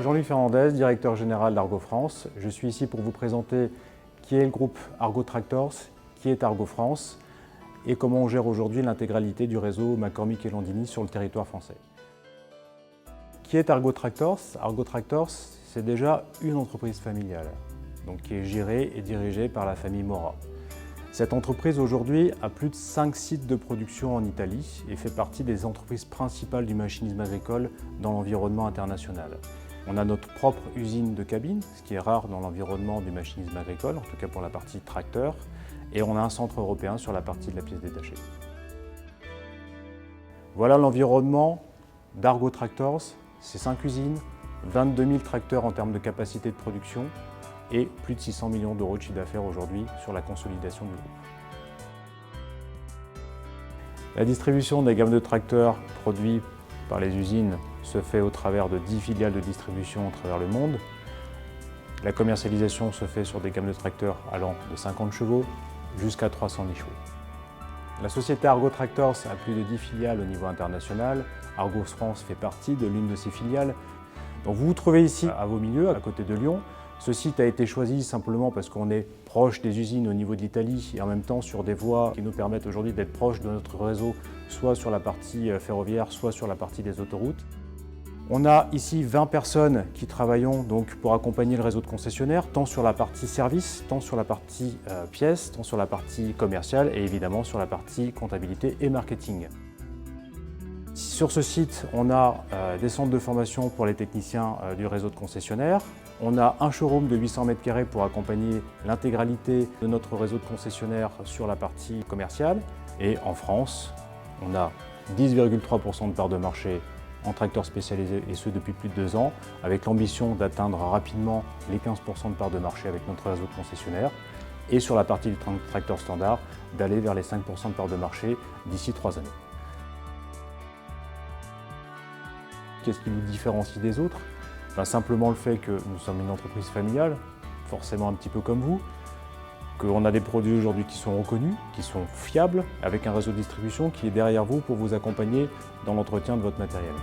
Jean-Louis Fernandez, directeur général d'Argo France. Je suis ici pour vous présenter qui est le groupe Argo Tractors, qui est Argo France et comment on gère aujourd'hui l'intégralité du réseau McCormick et Landini sur le territoire français. Qui est Argo Tractors? Argo Tractors, c'est déjà une entreprise familiale, donc qui est gérée et dirigée par la famille Mora. Cette entreprise aujourd'hui a plus de 5 sites de production en Italie et fait partie des entreprises principales du machinisme agricole dans l'environnement international. On a notre propre usine de cabine, ce qui est rare dans l'environnement du machinisme agricole, en tout cas pour la partie tracteur, et on a un centre européen sur la partie de la pièce détachée. Voilà l'environnement d'Argo Tractors, c'est 5 usines, 22 000 tracteurs en termes de capacité de production et plus de 600 millions d'euros de chiffre d'affaires aujourd'hui sur la consolidation du groupe. La distribution des gammes de tracteurs produits par les usines se fait au travers de 10 filiales de distribution à travers le monde. La commercialisation se fait sur des gammes de tracteurs allant de 50 chevaux jusqu'à 310 chevaux. La société Argo Tractors a plus de 10 filiales au niveau international. Argo France fait partie de l'une de ces filiales. Donc vous vous trouvez ici à Vaux-Milieu, à côté de Lyon. Ce site a été choisi simplement parce qu'on est proche des usines au niveau de l'Italie et en même temps sur des voies qui nous permettent aujourd'hui d'être proche de notre réseau, soit sur la partie ferroviaire, soit sur la partie des autoroutes. On a ici 20 personnes qui travaillent donc pour accompagner le réseau de concessionnaires, tant sur la partie service, tant sur la partie pièces, tant sur la partie commerciale et évidemment sur la partie comptabilité et marketing. Sur ce site, on a des centres de formation pour les techniciens du réseau de concessionnaires. On a un showroom de 800 m² pour accompagner l'intégralité de notre réseau de concessionnaires sur la partie commerciale. Et en France, on a 10,3% de part de marché en tracteurs spécialisés et ce depuis plus de 2 ans, avec l'ambition d'atteindre rapidement les 15% de part de marché avec notre réseau de concessionnaires. Et sur la partie du tracteur standard, d'aller vers les 5% de part de marché d'ici 3 années. Qu'est-ce qui nous différencie des autres? Simplement le fait que nous sommes une entreprise familiale, forcément un petit peu comme vous, qu'on a des produits aujourd'hui qui sont reconnus, qui sont fiables, avec un réseau de distribution qui est derrière vous pour vous accompagner dans l'entretien de votre matériel.